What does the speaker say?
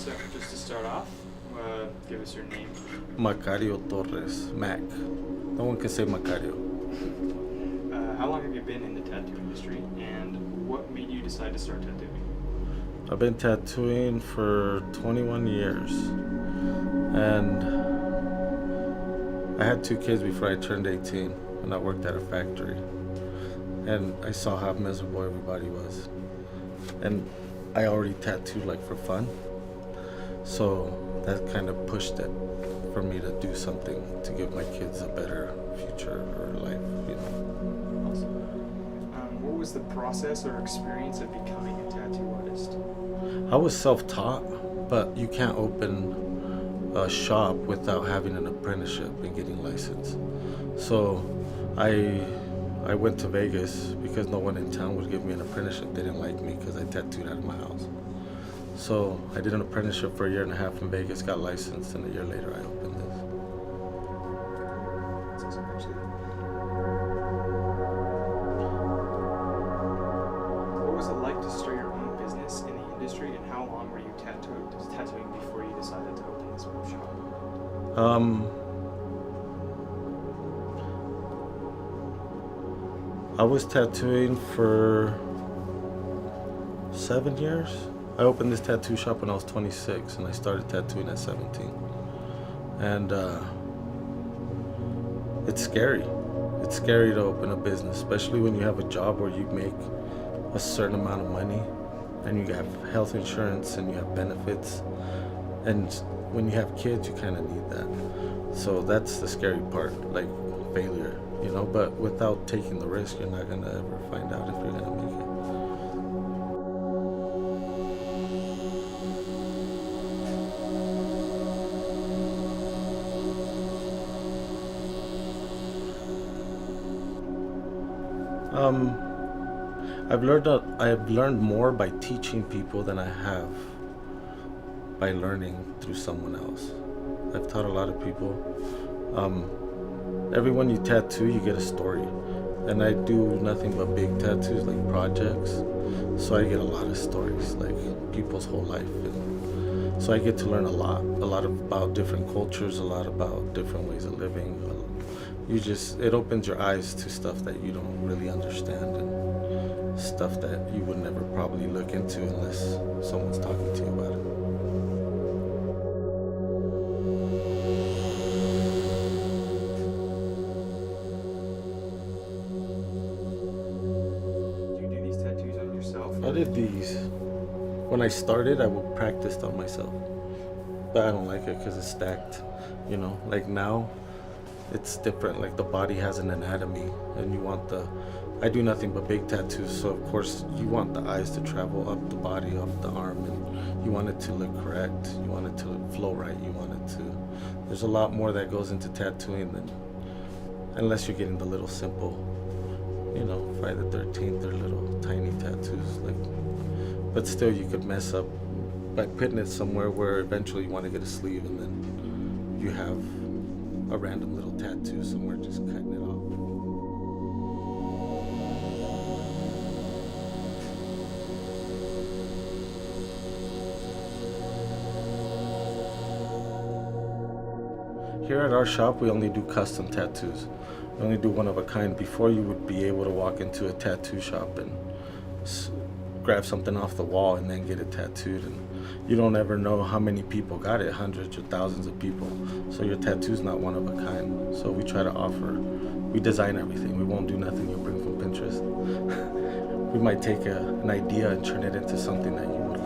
So, just to start off, give us your name. Macario Torres, Mack. No one can say Macario. How long have you been in the tattoo industry, and what made you decide to start tattooing? I've been tattooing for 21 years. And I had 2 kids before I turned 18, and I worked at a factory. And I saw how miserable everybody was. And I already tattooed like for fun. So that kind of pushed it for me to do something to give my kids a better future or life, you know. Awesome. What was the process or experience of becoming a tattoo artist? I was self-taught, but you can't open a shop without having an apprenticeship and getting licensed. So I went to Vegas because no one in town would give me an apprenticeship. They didn't like me because I tattooed out of my house. So I did an apprenticeship for a year and a half in Vegas, got licensed, and a year later I opened this. That's awesome, actually. What was it like to start your own business in the industry, and how long were you tattooing before you decided to open this shop? I was tattooing for 7 years. I opened this tattoo shop when I was 26, and I started tattooing at 17. And it's scary. It's scary to open a business, especially when you have a job where you make a certain amount of money, and you have health insurance, and you have benefits. And when you have kids, you kind of need that. So that's the scary part, like failure, you know? But without taking the risk, you're not gonna ever find out if you're gonna make it. I've learned more by teaching people than I have by learning through someone else. I've taught a lot of people. Everyone you tattoo, you get a story. And I do nothing but big tattoos, like projects. So I get a lot of stories, like people's whole life. And so I get to learn a lot about different cultures, a lot about different ways of living. It opens your eyes to stuff that you don't really understand, and stuff that you would never probably look into unless someone's talking to you about it. I did these. When I started, I would practice on myself, but I don't like it because it's stacked, you know. Like now, it's different. Like the body has an anatomy, and I do nothing but big tattoos, so of course you want the eyes to travel up the body, up the arm, and you want it to look correct. You want it to flow right. There's a lot more that goes into tattooing than, unless you're getting the little simple, you know, Friday the 13th or little tiny tattoos, but still you could mess up by putting it somewhere where eventually you want to get a sleeve, and then you have a random little tattoo somewhere just cutting it off. Here at our shop, we only do custom tattoos. We only do one of a kind. Before, you would be able to walk into a tattoo shop and grab something off the wall and then get it tattooed. And you don't ever know how many people got it, hundreds or thousands of people. So your tattoo's not one of a kind. So we try to we design everything. We won't do nothing you'll bring from Pinterest. We might take an idea and turn it into something that you would